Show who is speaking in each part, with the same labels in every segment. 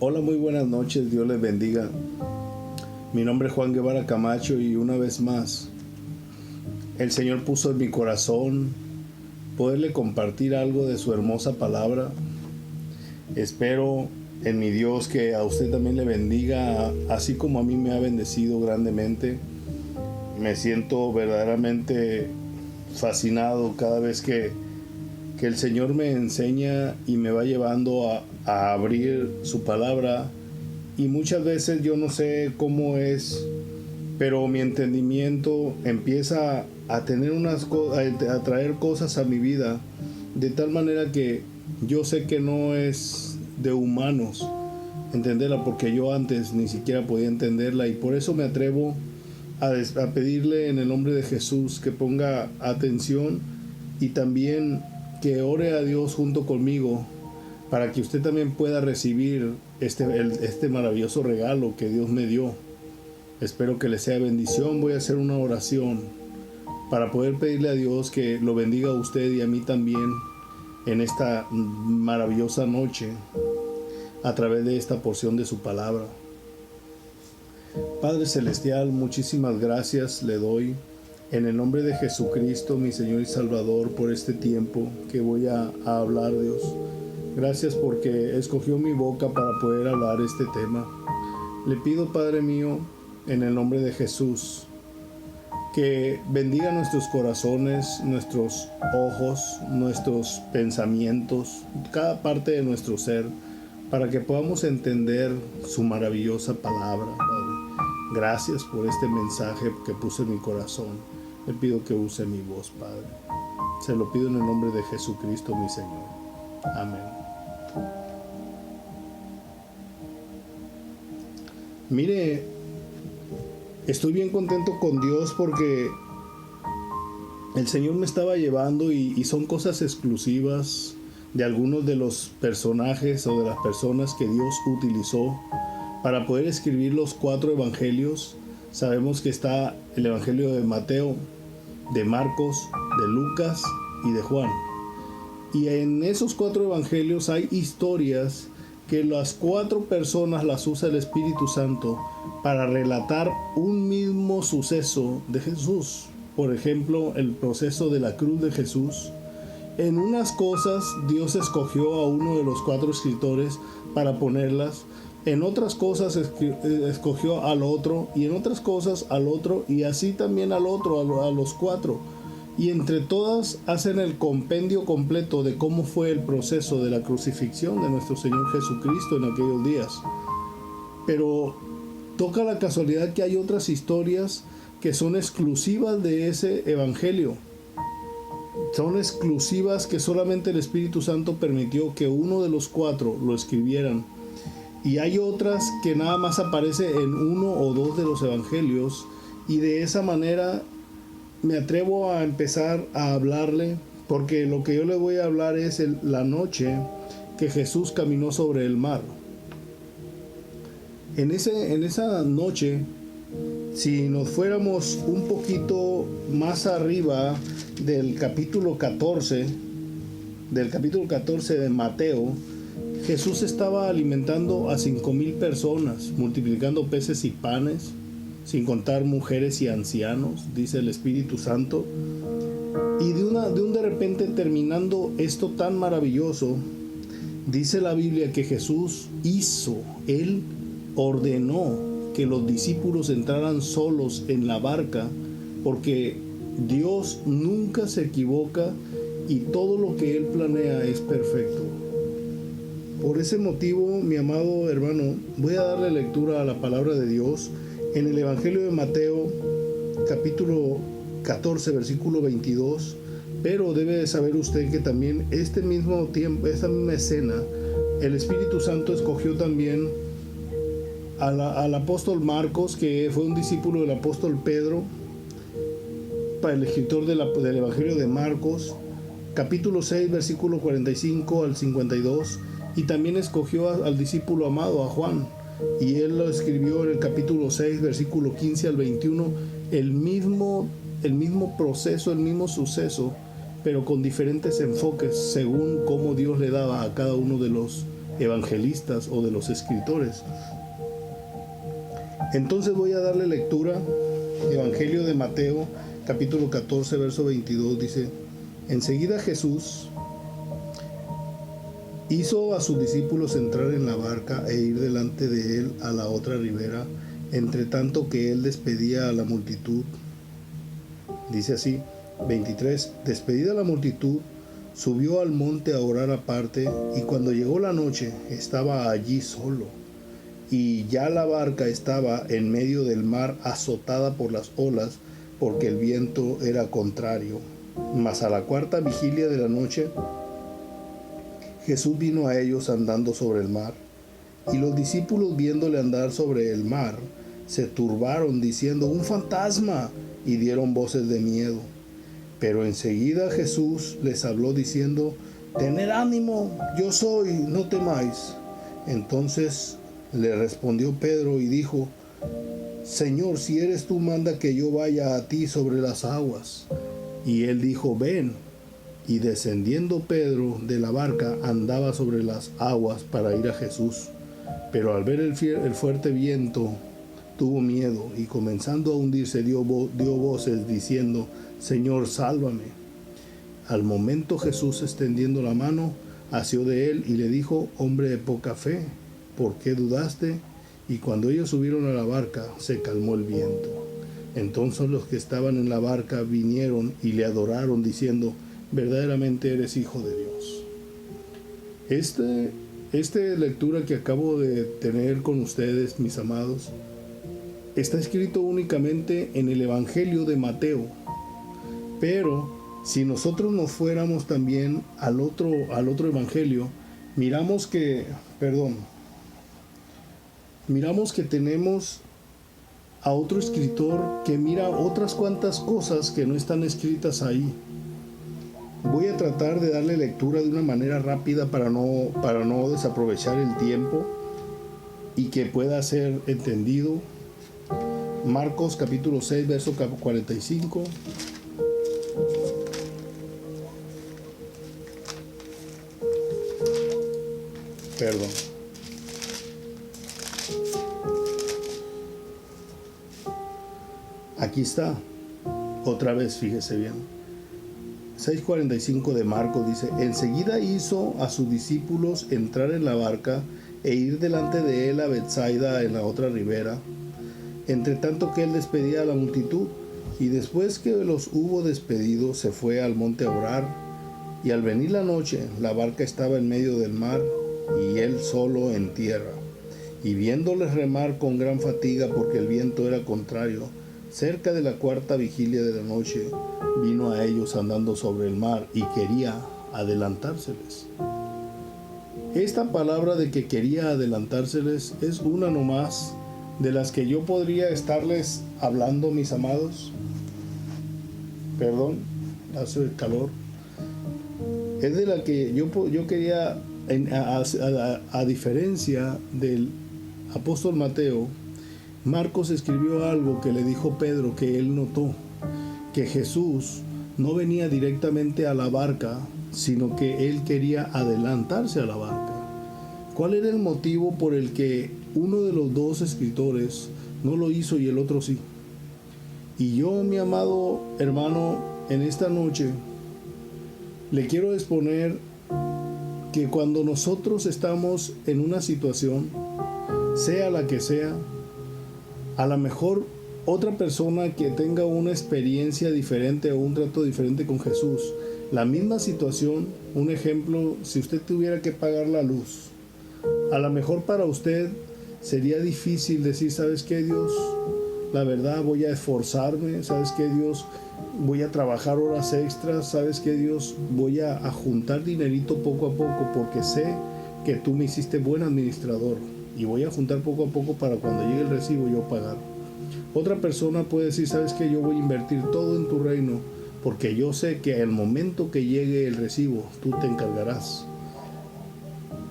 Speaker 1: Hola, muy buenas noches, Dios les bendiga. Mi nombre es Juan Guevara Camacho y una vez más, el Señor puso en mi corazón poderle compartir algo de su hermosa palabra. Espero en mi Dios que a usted también le bendiga, así como a mí me ha bendecido grandemente. Me siento verdaderamente fascinado cada vez que el Señor me enseña y me va llevando a abrir su palabra. Y muchas veces yo no sé cómo es, pero mi entendimiento empieza a tener a traer cosas a mi vida de tal manera que yo sé que no es de humanos entenderla, porque yo antes ni siquiera podía entenderla, y por eso me atrevo a pedirle en el nombre de Jesús que ponga atención y también que ore a Dios junto conmigo para que usted también pueda recibir este maravilloso regalo que Dios me dio. Espero que le sea bendición. Voy a hacer una oración para poder pedirle a Dios que lo bendiga a usted y a mí también en esta maravillosa noche a través de esta porción de su palabra. Padre Celestial, muchísimas gracias le doy en el nombre de Jesucristo, mi Señor y Salvador, por este tiempo que voy a hablar, Dios. Gracias porque escogió mi boca para poder hablar este tema. Le pido, Padre mío, en el nombre de Jesús, que bendiga nuestros corazones, nuestros ojos, nuestros pensamientos, cada parte de nuestro ser, para que podamos entender su maravillosa palabra, Padre. Gracias por este mensaje que puse en mi corazón. Le pido que use mi voz, Padre. Se lo pido en el nombre de Jesucristo, mi Señor. Amén. Mire, estoy bien contento con Dios porque el Señor me estaba llevando y son cosas exclusivas de algunos de los personajes o de las personas que Dios utilizó para poder escribir los 4 evangelios. Sabemos que está el evangelio de Mateo, de Marcos, de Lucas y de Juan. Y en esos 4 evangelios hay historias que las 4 personas las usa el Espíritu Santo para relatar un mismo suceso de Jesús. Por ejemplo, el proceso de la cruz de Jesús. En unas cosas Dios escogió a uno de los 4 escritores para ponerlas. En otras cosas escogió al otro, y en otras cosas al otro, y así también al otro, a los 4. Y entre todas hacen el compendio completo de cómo fue el proceso de la crucifixión de nuestro Señor Jesucristo en aquellos días. Pero toca la casualidad que hay otras historias que son exclusivas de ese evangelio. Son exclusivas que solamente el Espíritu Santo permitió que uno de los 4 lo escribieran. Y hay otras que nada más aparece en 1 o 2 de los evangelios, y de esa manera me atrevo a empezar a hablarle, porque lo que yo le voy a hablar es la noche que Jesús caminó sobre el mar. En esa noche, si nos fuéramos un poquito más arriba del capítulo 14 de Mateo, Jesús estaba alimentando a 5,000 personas, multiplicando peces y panes, sin contar mujeres y ancianos, dice el Espíritu Santo. Y de repente, terminando esto tan maravilloso, dice la Biblia que Jesús Él ordenó que los discípulos entraran solos en la barca, porque Dios nunca se equivoca y todo lo que Él planea es perfecto. Por ese motivo, mi amado hermano, voy a darle lectura a la palabra de Dios en el Evangelio de Mateo, capítulo 14, versículo 22. Pero debe de saber usted que también este mismo tiempo, esta misma escena, el Espíritu Santo escogió también al apóstol Marcos, que fue un discípulo del apóstol Pedro, para el escritor del Evangelio de Marcos, capítulo 6, versículo 45 al 52. Y también escogió al discípulo amado, a Juan, y él lo escribió en el capítulo 6, versículo 15 al 21, el mismo proceso, el mismo suceso, pero con diferentes enfoques según cómo Dios le daba a cada uno de los evangelistas o de los escritores. Entonces voy a darle lectura. Evangelio de Mateo, capítulo 14, verso 22, dice: enseguida Jesús hizo a sus discípulos entrar en la barca e ir delante de él a la otra ribera, entre tanto que él despedía a la multitud. Dice así, 23, despedida la multitud, subió al monte a orar aparte, y cuando llegó la noche, estaba allí solo. Y ya la barca estaba en medio del mar, azotada por las olas, porque el viento era contrario. Mas a la cuarta vigilia de la noche, Jesús vino a ellos andando sobre el mar. Y los discípulos, viéndole andar sobre el mar, se turbaron, diciendo: ¡un fantasma! Y dieron voces de miedo. Pero enseguida Jesús les habló diciendo: tened ánimo, yo soy, no temáis. Entonces le respondió Pedro y dijo: Señor, si eres tú, manda que yo vaya a ti sobre las aguas. Y él dijo: ven. Y descendiendo Pedro de la barca, andaba sobre las aguas para ir a Jesús. Pero al ver el fuerte viento, tuvo miedo, y comenzando a hundirse dio voces diciendo: Señor, sálvame. Al momento Jesús, extendiendo la mano, asió de él y le dijo: hombre de poca fe, ¿por qué dudaste? Y cuando ellos subieron a la barca, se calmó el viento. Entonces los que estaban en la barca vinieron y le adoraron, diciendo: verdaderamente eres Hijo de Dios. Esta lectura que acabo de tener con ustedes, mis amados, está escrito únicamente en el Evangelio de Mateo. Pero si nosotros nos fuéramos también al otro Evangelio, miramos que tenemos a otro escritor que mira otras cuantas cosas que no están escritas ahí. Voy a tratar de darle lectura de una manera rápida para no desaprovechar el tiempo y que pueda ser entendido. Marcos capítulo 6, verso 45. Perdón. Aquí está. Otra vez, fíjese bien. 6:45 de Marcos dice: enseguida hizo a sus discípulos entrar en la barca e ir delante de él a Betsaida en la otra ribera, entre tanto que él despedía a la multitud. Y después que los hubo despedido, se fue al monte a orar. Y al venir la noche, la barca estaba en medio del mar, y él solo en tierra. Y viéndoles remar con gran fatiga, porque el viento era contrario, cerca de la cuarta vigilia de la noche, vino a ellos andando sobre el mar y quería adelantárseles. Esta palabra de que quería adelantárseles es una nomás de las que yo podría estarles hablando, mis amados. Perdón, hace calor. Es de la que yo quería, a diferencia del apóstol Mateo, Marcos escribió algo que le dijo Pedro que él notó, que Jesús no venía directamente a la barca, sino que él quería adelantarse a la barca. ¿Cuál era el motivo por el que uno de los dos escritores no lo hizo y el otro sí? Y yo, mi amado hermano, en esta noche le quiero exponer que cuando nosotros estamos en una situación, sea la que sea, a lo mejor otra persona que tenga una experiencia diferente o un trato diferente con Jesús, la misma situación, un ejemplo, si usted tuviera que pagar la luz, a lo mejor para usted sería difícil decir: ¿sabes qué, Dios? La verdad, voy a esforzarme. ¿Sabes qué, Dios? Voy a trabajar horas extras. ¿Sabes qué, Dios? Voy a juntar dinerito poco a poco, porque sé que tú me hiciste buen administrador, y voy a juntar poco a poco para cuando llegue el recibo yo pagar. Otra persona puede decir: ¿sabes qué? Yo voy a invertir todo en tu reino, porque yo sé que al momento que llegue el recibo, tú te encargarás.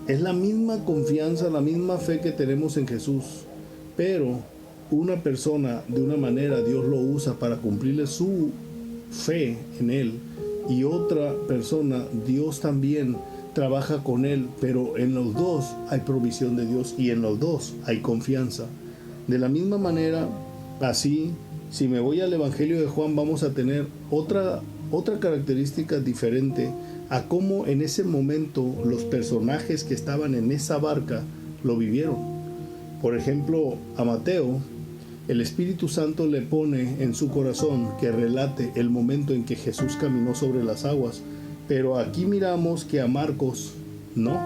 Speaker 1: Es la misma confianza, la misma fe que tenemos en Jesús, pero una persona, de una manera, Dios lo usa para cumplirle su fe en Él, y otra persona, Dios también trabaja con él, pero en los dos hay provisión de Dios y en los dos hay confianza. De la misma manera, así, si me voy al Evangelio de Juan, vamos a tener otra característica diferente a cómo en ese momento los personajes que estaban en esa barca lo vivieron. Por ejemplo, a Mateo, el Espíritu Santo le pone en su corazón que relate el momento en que Jesús caminó sobre las aguas, pero aquí miramos que a Marcos no.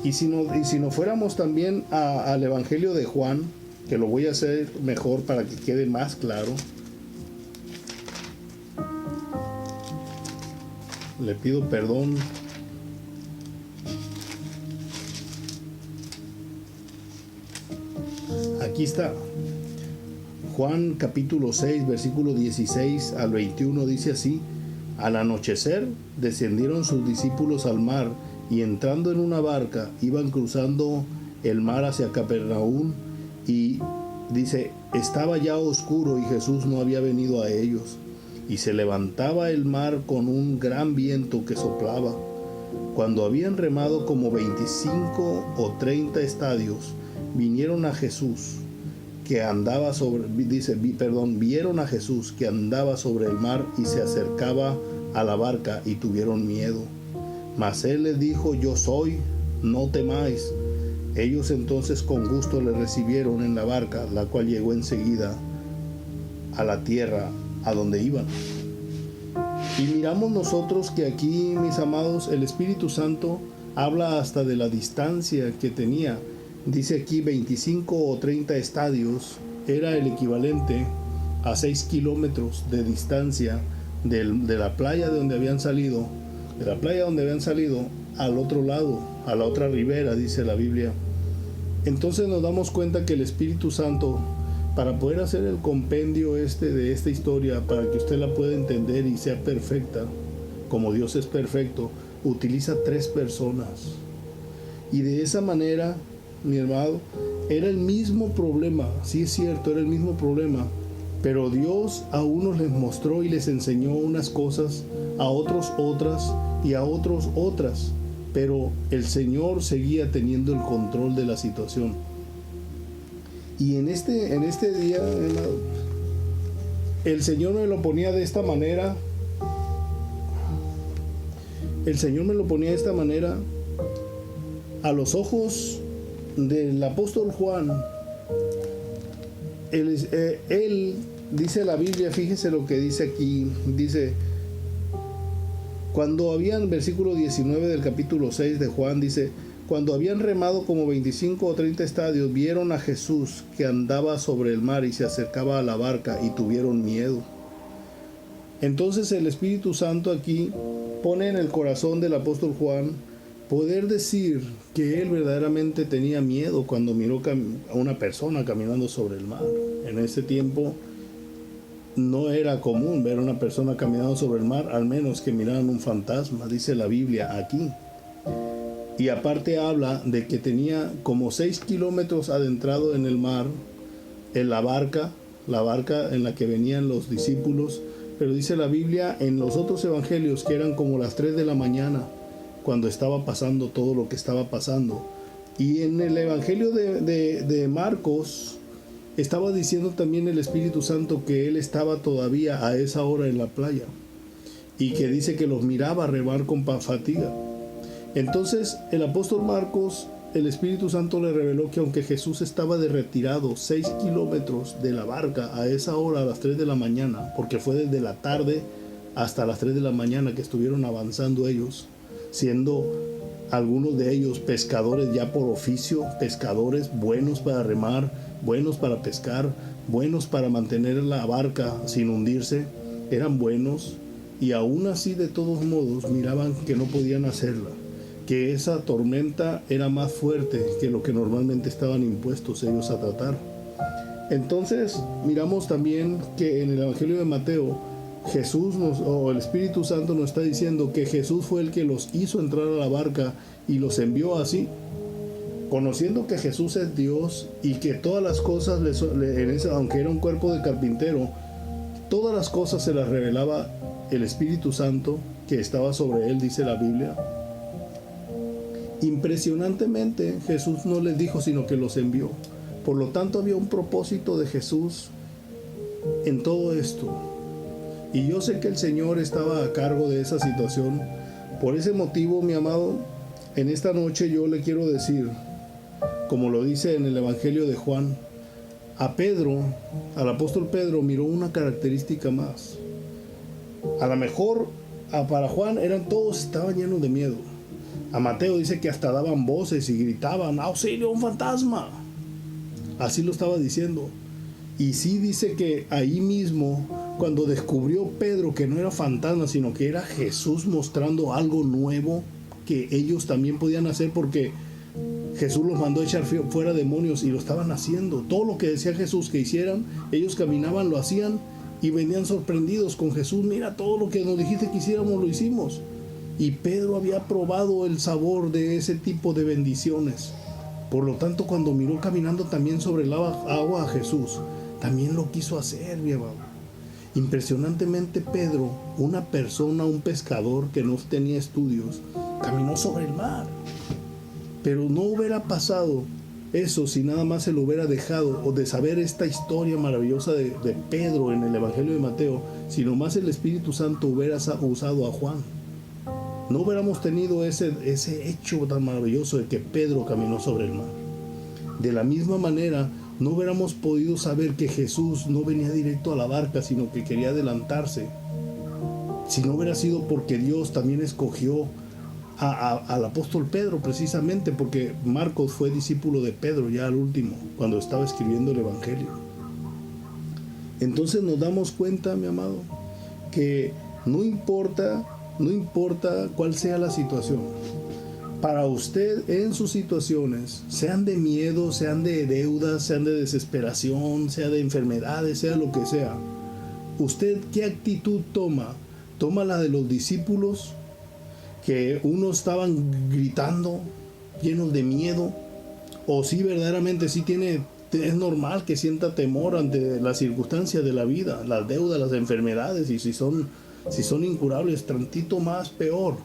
Speaker 1: Y si nos fuéramos también al Evangelio de Juan, que lo voy a hacer mejor para que quede más claro. Le pido perdón. Aquí está. Juan capítulo 6, versículo 16 al 21 dice así: Al anochecer descendieron sus discípulos al mar y entrando en una barca iban cruzando el mar hacia Capernaum, y dice, estaba ya oscuro y Jesús no había venido a ellos, y se levantaba el mar con un gran viento que soplaba. Cuando habían remado como 25 o 30 estadios, vinieron a Jesús que andaba vieron a Jesús que andaba sobre el mar y se acercaba a la barca y tuvieron miedo. Mas él les dijo, yo soy, no temáis. Ellos entonces con gusto le recibieron en la barca, la cual llegó enseguida a la tierra a donde iban. Y miramos nosotros que aquí, mis amados, el Espíritu Santo habla hasta de la distancia que tenía. Dice aquí 25 o 30 estadios, era el equivalente a 6 kilómetros de distancia de la playa de donde habían salido, al otro lado, a la otra ribera, dice la Biblia. Entonces nos damos cuenta que el Espíritu Santo, para poder hacer el compendio de esta historia, para que usted la pueda entender y sea perfecta, como Dios es perfecto, utiliza 3 personas. Y de esa manera, mi hermano, era el mismo problema, sí es cierto, era el mismo problema, pero Dios a unos les mostró y les enseñó unas cosas, a otros otras y a otros otras, pero el Señor seguía teniendo el control de la situación. Y en este día, el Señor me lo ponía de esta manera. El Señor me lo ponía de esta manera a los ojos del apóstol Juan. Él dice la Biblia, fíjese lo que dice aquí, dice, cuando habían, versículo 19 del capítulo 6 de Juan, dice, cuando habían remado como 25 o 30 estadios, vieron a Jesús que andaba sobre el mar y se acercaba a la barca y tuvieron miedo. Entonces el Espíritu Santo aquí pone en el corazón del apóstol Juan poder decir que él verdaderamente tenía miedo cuando miró a una persona caminando sobre el mar. En ese tiempo no era común ver a una persona caminando sobre el mar, al menos que miraran un fantasma, dice la Biblia aquí. Y aparte habla de que tenía como 6 kilómetros adentrado en el mar, en la barca en la que venían los discípulos, pero dice la Biblia en los otros evangelios que eran como las 3 de la mañana, cuando estaba pasando todo lo que estaba pasando. Y en el evangelio de Marcos estaba diciendo también el Espíritu Santo que él estaba todavía a esa hora en la playa, y que dice que los miraba remar con fatiga. Entonces el apóstol Marcos, el Espíritu Santo le reveló que aunque Jesús estaba de retirado 6 kilómetros de la barca a esa hora, a las 3 de la mañana, porque fue desde la tarde hasta las 3 de la mañana que estuvieron avanzando ellos, siendo algunos de ellos pescadores ya por oficio, pescadores buenos para remar, buenos para pescar, buenos para mantener la barca sin hundirse, eran buenos, y aún así de todos modos miraban que no podían hacerla, que esa tormenta era más fuerte que lo que normalmente estaban impuestos ellos a tratar. Entonces miramos también que en el Evangelio de Mateo Jesús el Espíritu Santo nos está diciendo que Jesús fue el que los hizo entrar a la barca y los envió así, conociendo que Jesús es Dios y que todas las cosas, aunque era un cuerpo de carpintero, todas las cosas se las revelaba el Espíritu Santo que estaba sobre él, dice la Biblia. Impresionantemente, Jesús no les dijo, sino que los envió. Por lo tanto, había un propósito de Jesús en todo esto. Y yo sé que el Señor estaba a cargo de esa situación. Por ese motivo, mi amado, en esta noche yo le quiero decir, como lo dice en el Evangelio de Juan, a Pedro, al apóstol Pedro, miró una característica más. A lo mejor para Juan todos estaban llenos de miedo. A Mateo dice que hasta daban voces y gritaban, ¡auxilio, un fantasma! Así lo estaba diciendo. Y sí dice que ahí mismo, cuando descubrió Pedro que no era fantasma, sino que era Jesús mostrando algo nuevo que ellos también podían hacer, porque Jesús los mandó a echar fuera demonios y lo estaban haciendo. Todo lo que decía Jesús que hicieran, ellos caminaban, lo hacían y venían sorprendidos con Jesús. Mira, todo lo que nos dijiste que hiciéramos, lo hicimos. Y Pedro había probado el sabor de ese tipo de bendiciones. Por lo tanto, cuando miró caminando también sobre el agua a Jesús, también lo quiso hacer, mi amado. Impresionantemente, Pedro, una persona, un pescador que no tenía estudios, caminó sobre el mar. Pero no hubiera pasado eso si nada más se lo hubiera dejado, o de saber esta historia maravillosa de Pedro en el Evangelio de Mateo, si nomás el Espíritu Santo hubiera usado a Juan. No hubiéramos tenido ese hecho tan maravilloso de que Pedro caminó sobre el mar. De la misma manera, no hubiéramos podido saber que Jesús no venía directo a la barca, sino que quería adelantarse. Si no hubiera sido porque Dios también escogió al apóstol Pedro, precisamente porque Marcos fue discípulo de Pedro ya al último, cuando estaba escribiendo el Evangelio. Entonces nos damos cuenta, mi amado, que no importa cuál sea la situación, para usted en sus situaciones, sean de miedo, sean de deudas, sean de desesperación, sea de enfermedades, sea lo que sea, ¿usted qué actitud toma? ¿Toma la de los discípulos, que unos estaban gritando, llenos de miedo? ¿O si verdaderamente es normal que sienta temor ante las circunstancias de la vida, las deudas, las enfermedades, y si son incurables, tantito más peor?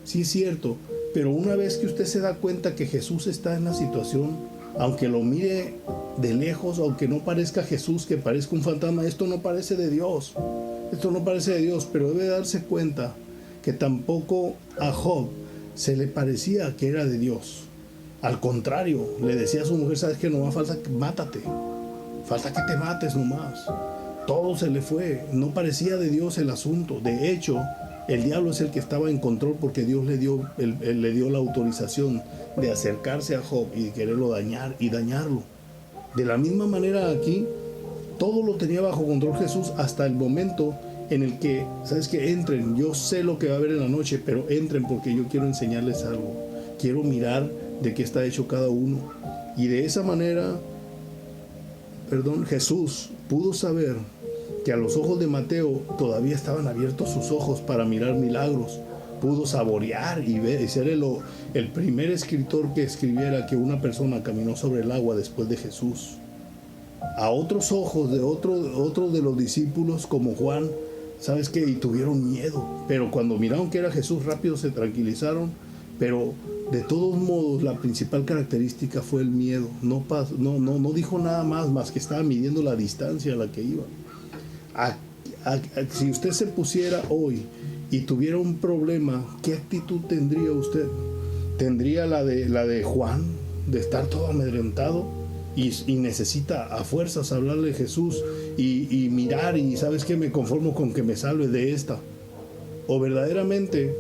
Speaker 1: Sí, es cierto, pero una vez que usted se da cuenta que Jesús está en la situación, aunque lo mire de lejos, aunque no parezca Jesús, que parezca un fantasma, esto no parece de Dios, pero debe darse cuenta que tampoco a Job se le parecía que era de Dios. Al contrario, le decía a su mujer, ¿sabes qué? Nomás falta que te mates nomás. Todo se le fue, no parecía de Dios el asunto. De hecho, el diablo es el que estaba en control, porque Dios le dio la autorización de acercarse a Job y de quererlo dañar y dañarlo. De la misma manera aquí, todo lo tenía bajo control Jesús, hasta el momento en el que, ¿sabes qué? Entren, yo sé lo que va a haber en la noche, pero entren porque yo quiero enseñarles algo. Quiero mirar de qué está hecho cada uno. Y de esa manera, Jesús pudo saber que a los ojos de Mateo todavía estaban abiertos sus ojos para mirar milagros. Pudo saborear y ver, y ser el primer escritor que escribiera que una persona caminó sobre el agua después de Jesús. A otros ojos de otros de los discípulos, como Juan, ¿sabes qué? Y tuvieron miedo, pero cuando miraron que era Jesús, rápido se tranquilizaron. Pero de todos modos, la principal característica fue el miedo. No dijo nada más que estaba midiendo la distancia a la que iba. Si usted se pusiera hoy y tuviera un problema, ¿qué actitud tendría usted? ¿Tendría la de Juan, de estar todo amedrentado y necesita a fuerzas hablarle a Jesús y mirar y ¿sabes qué? Me conformo con que me salve de esta? ¿O verdaderamente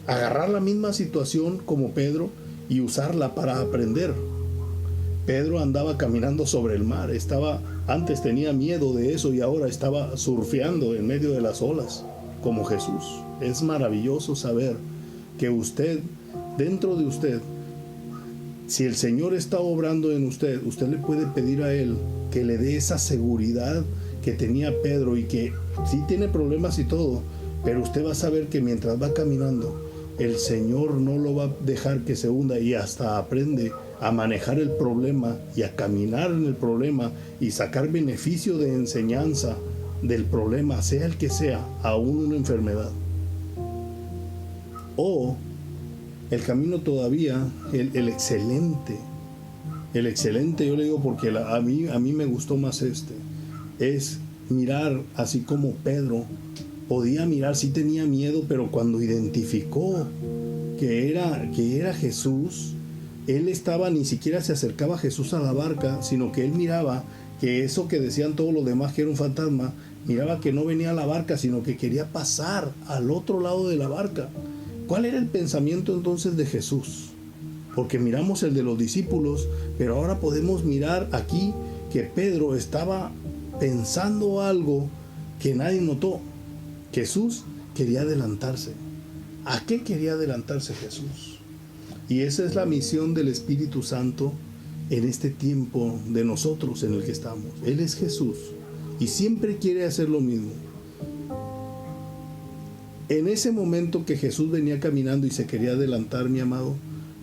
Speaker 1: agarrar la misma situación como Pedro y usarla para aprender? Pedro andaba caminando sobre el mar, antes tenía miedo de eso y ahora estaba surfeando en medio de las olas como Jesús. Es maravilloso saber que usted, dentro de usted, si el Señor está obrando en usted, usted le puede pedir a Él que le dé esa seguridad que tenía Pedro, y que sí tiene problemas y todo, pero usted va a saber que mientras va caminando, el Señor no lo va a dejar que se hunda, y hasta aprende a manejar el problema y a caminar en el problema y sacar beneficio de enseñanza del problema, sea el que sea, aún una enfermedad. O El camino todavía, el excelente, yo le digo porque a mí me gustó más es mirar así como Pedro podía mirar, sí tenía miedo, pero cuando identificó que era Jesús, él ni siquiera se acercaba a Jesús a la barca, sino que él miraba que eso que decían todos los demás que era un fantasma, miraba que no venía a la barca, sino que quería pasar al otro lado de la barca. ¿Cuál era el pensamiento entonces de Jesús? Porque miramos el de los discípulos, pero ahora podemos mirar aquí que Pedro estaba pensando algo que nadie notó. Jesús quería adelantarse. ¿A qué quería adelantarse Jesús? Y esa es la misión del Espíritu Santo en este tiempo de nosotros en el que estamos. Él es Jesús y siempre quiere hacer lo mismo. En ese momento que Jesús venía caminando y se quería adelantar, mi amado,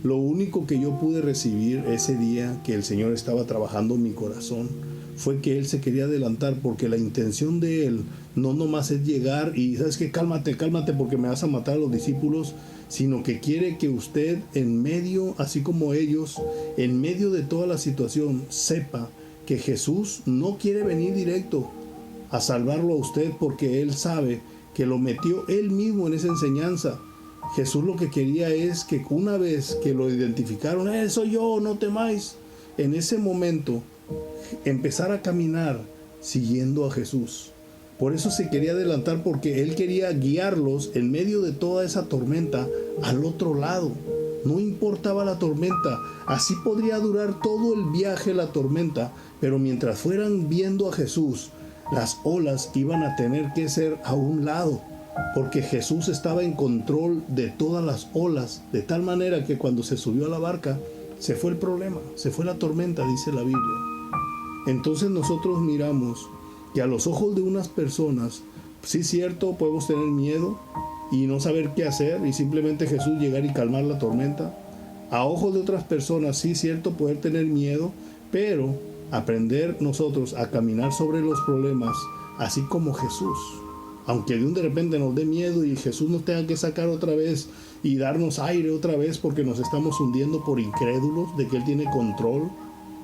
Speaker 1: lo único que yo pude recibir ese día que el Señor estaba trabajando en mi corazón fue que Él se quería adelantar, porque la intención de Él no nomás es llegar y ¿sabes qué? Cálmate porque me vas a matar a los discípulos, sino que quiere que usted en medio, así como ellos, en medio de toda la situación, sepa que Jesús no quiere venir directo a salvarlo a usted, porque Él sabe que lo metió Él mismo en esa enseñanza. Jesús lo que quería es que una vez que lo identificaron, soy yo, no temáis, en ese momento empezar a caminar siguiendo a Jesús. Por eso se quería adelantar, porque Él quería guiarlos en medio de toda esa tormenta al otro lado. No importaba la tormenta, así podría durar todo el viaje la tormenta, pero mientras fueran viendo a Jesús, las olas iban a tener que ser a un lado, porque Jesús estaba en control de todas las olas, de tal manera que cuando se subió a la barca, se fue el problema, se fue la tormenta, dice la Biblia. Entonces nosotros miramos que a los ojos de unas personas, sí cierto, podemos tener miedo y no saber qué hacer y simplemente Jesús llegar y calmar la tormenta. A ojos de otras personas, sí cierto, poder tener miedo, pero aprender nosotros a caminar sobre los problemas, así como Jesús. Aunque de repente nos dé miedo y Jesús nos tenga que sacar otra vez y darnos aire otra vez porque nos estamos hundiendo por incrédulos de que Él tiene control.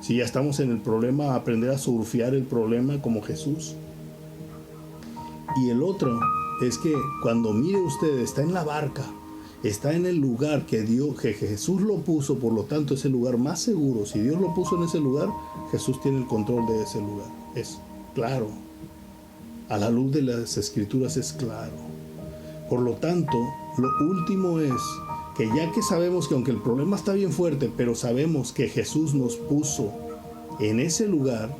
Speaker 1: Si ya estamos en el problema, aprender a surfear el problema como Jesús. Y el otro es que cuando mire usted, está en la barca, está en el lugar que Jesús lo puso, por lo tanto es el lugar más seguro. Si Dios lo puso en ese lugar, Jesús tiene el control de ese lugar. Es claro. A la luz de las Escrituras es claro. Por lo tanto, lo último es que ya que sabemos que aunque el problema está bien fuerte, pero sabemos que Jesús nos puso en ese lugar,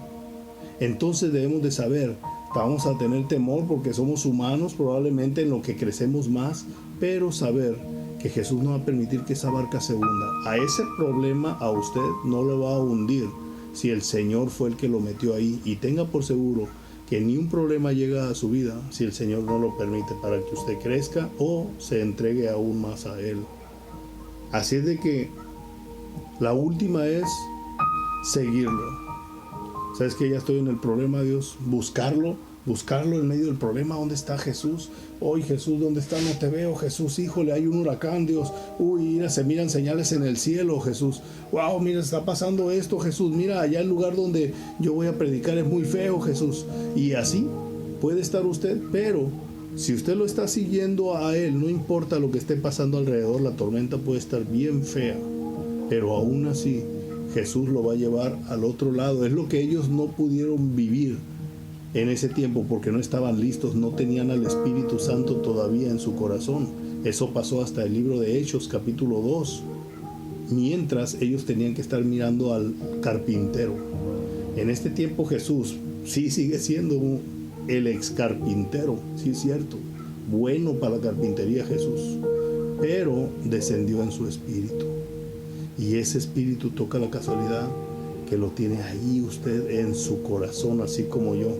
Speaker 1: entonces debemos de saber que vamos a tener temor porque somos humanos, probablemente en lo que crecemos más, pero saber que Jesús no va a permitir que esa barca se hunda. A ese problema a usted no lo va a hundir si el Señor fue el que lo metió ahí, y tenga por seguro que ni un problema llega a su vida si el Señor no lo permite, para que usted crezca o se entregue aún más a Él. Así es de que la última es seguirlo. ¿Sabes que ya estoy en el problema, Dios? Buscarlo en medio del problema. ¿Dónde está Jesús? Hoy, Jesús, ¿dónde está? No te veo, Jesús, híjole, hay un huracán, Dios. Uy, mira, se miran señales en el cielo, Jesús. Wow, mira, está pasando esto, Jesús. Mira, allá el lugar donde yo voy a predicar es muy feo, Jesús. Y así puede estar usted, pero si usted lo está siguiendo a Él, no importa lo que esté pasando alrededor, la tormenta puede estar bien fea, pero aún así Jesús lo va a llevar al otro lado. Es lo que ellos no pudieron vivir en ese tiempo porque no estaban listos, no tenían al Espíritu Santo todavía en su corazón. Eso pasó hasta el libro de Hechos, capítulo 2. Mientras ellos tenían que estar mirando al carpintero. En este tiempo Jesús sí sigue siendo el ex carpintero, sí es cierto, bueno para la carpintería Jesús, pero descendió en su espíritu, y ese espíritu toca la casualidad que lo tiene ahí usted en su corazón, así como yo.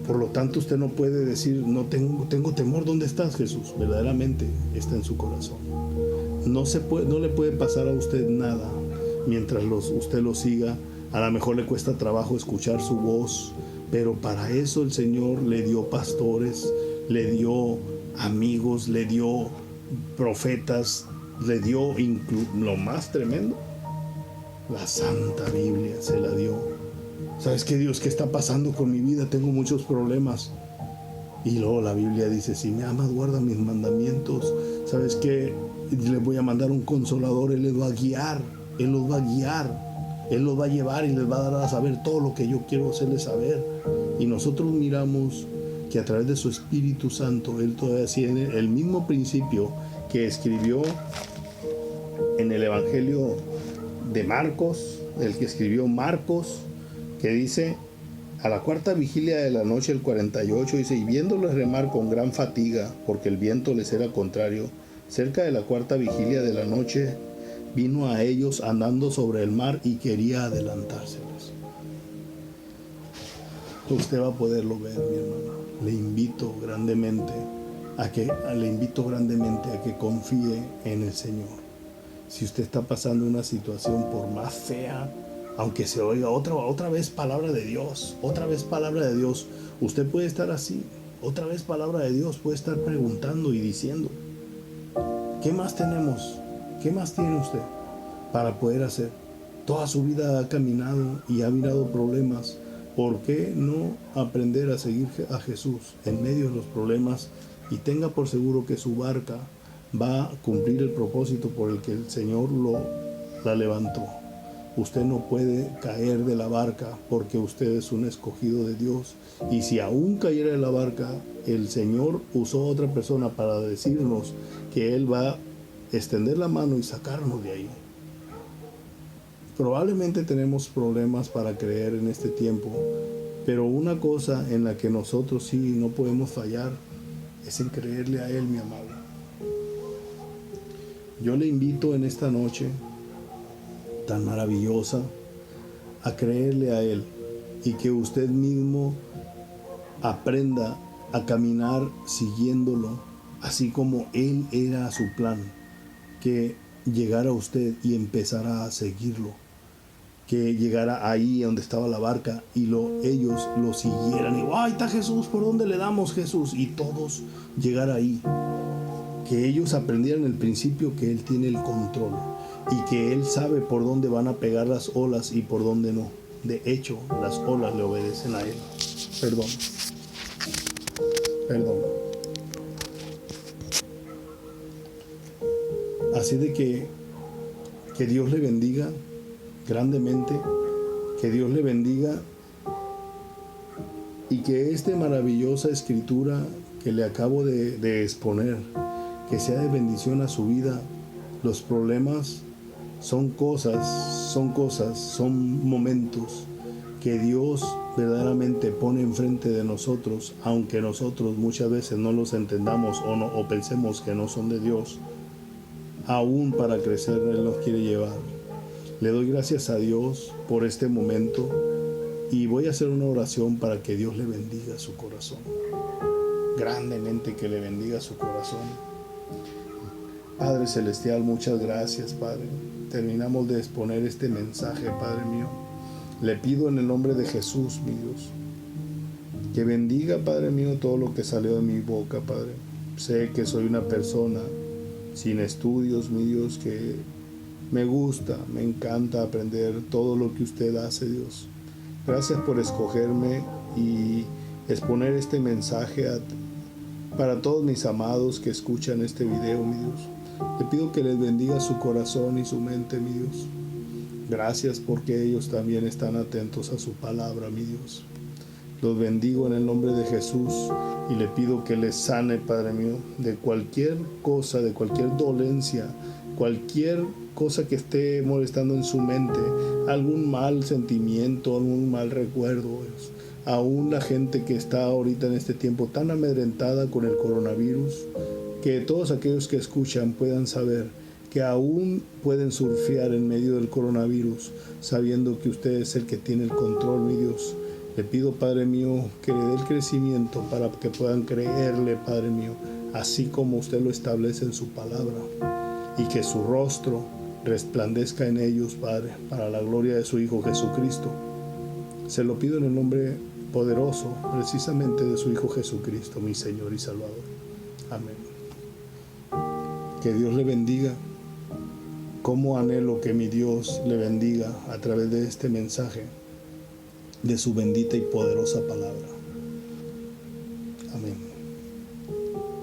Speaker 1: Por lo tanto, usted no puede decir, no tengo temor. ¿Dónde estás, Jesús? Verdaderamente está en su corazón. No le puede pasar a usted nada mientras usted lo siga. A lo mejor le cuesta trabajo escuchar su voz, pero para eso el Señor le dio pastores, le dio amigos, le dio profetas, le dio lo más tremendo, la Santa Biblia se la dio. ¿Sabes qué, Dios? ¿Qué está pasando con mi vida? Tengo muchos problemas. Y luego la Biblia dice, si me amas, guarda mis mandamientos. ¿Sabes qué? Le voy a mandar un consolador, Él les va a guiar, Él los va a guiar, Él los va a llevar y les va a dar a saber todo lo que yo quiero hacerles saber. Y nosotros miramos que a través de su Espíritu Santo, Él todavía tiene el mismo principio que escribió en el Evangelio de Marcos, el que escribió Marcos, que dice, a la cuarta vigilia de la noche, el 48, dice, y viéndoles remar con gran fatiga, porque el viento les era contrario, cerca de la cuarta vigilia de la noche, vino a ellos andando sobre el mar y quería adelantárseles. Usted va a poderlo ver, mi hermano. Le invito grandemente a que confíe en el Señor. Si usted está pasando una situación por más fea, aunque se oiga otra vez palabra de Dios, usted puede estar así, otra vez palabra de Dios, puede estar preguntando y diciendo, ¿qué más tenemos? ¿Qué más tiene usted para poder hacer? Toda su vida ha caminado y ha mirado problemas. ¿Por qué no aprender a seguir a Jesús en medio de los problemas y tenga por seguro que su barca va a cumplir el propósito por el que el Señor la levantó? Usted no puede caer de la barca porque usted es un escogido de Dios. Y si aún cayera de la barca, el Señor usó a otra persona para decirnos que Él va a extender la mano y sacarnos de ahí. Probablemente tenemos problemas para creer en este tiempo, pero una cosa en la que nosotros sí no podemos fallar es en creerle a Él, mi amado. Yo le invito en esta noche tan maravillosa a creerle a Él y que usted mismo aprenda a caminar siguiéndolo, así como Él era su plan, que llegara usted y empezara a seguirlo, que llegara ahí donde estaba la barca y ellos lo siguieran y ¡ay, está Jesús! ¿Por dónde le damos, Jesús? Y todos llegar ahí, que ellos aprendieran el principio que Él tiene el control y que Él sabe por dónde van a pegar las olas y por dónde no. De hecho, las olas le obedecen a Él. Perdón. Así de que Dios le bendiga grandemente, que Dios le bendiga y que esta maravillosa escritura que le acabo de exponer, que sea de bendición a su vida. Los problemas son momentos que Dios verdaderamente pone enfrente de nosotros, aunque nosotros muchas veces no los entendamos o pensemos que no son de Dios. Aún para crecer Él nos quiere llevar. Le doy gracias a Dios por este momento y voy a hacer una oración para que Dios le bendiga su corazón. Grandemente que le bendiga su corazón. Padre Celestial, muchas gracias, Padre. Terminamos de exponer este mensaje, Padre mío. Le pido en el nombre de Jesús, mi Dios, que bendiga, Padre mío, todo lo que salió de mi boca, Padre. Sé que soy una persona sin estudios, mi Dios, que me gusta, me encanta aprender todo lo que usted hace, Dios. Gracias por escogerme y exponer este mensaje para todos mis amados que escuchan este video, mi Dios. Le pido que les bendiga su corazón y su mente, mi Dios. Gracias porque ellos también están atentos a su palabra, mi Dios. Los bendigo en el nombre de Jesús y le pido que les sane, Padre mío, de cualquier cosa, de cualquier dolencia, cualquier cosa que esté molestando en su mente, algún mal sentimiento, algún mal recuerdo. Aún la gente que está ahorita en este tiempo tan amedrentada con el coronavirus, que todos aquellos que escuchan puedan saber que aún pueden surfear en medio del coronavirus, sabiendo que usted es el que tiene el control, mi Dios. Le pido, Padre mío, que le dé el crecimiento para que puedan creerle, Padre mío, así como usted lo establece en su palabra, y que su rostro resplandezca en ellos, Padre, para la gloria de su Hijo Jesucristo. Se lo pido en el nombre poderoso, precisamente de su Hijo Jesucristo, mi Señor y Salvador. Amén. Que Dios le bendiga cómo anhelo que mi Dios le bendiga a través de este mensaje, de su bendita y poderosa palabra. Amén.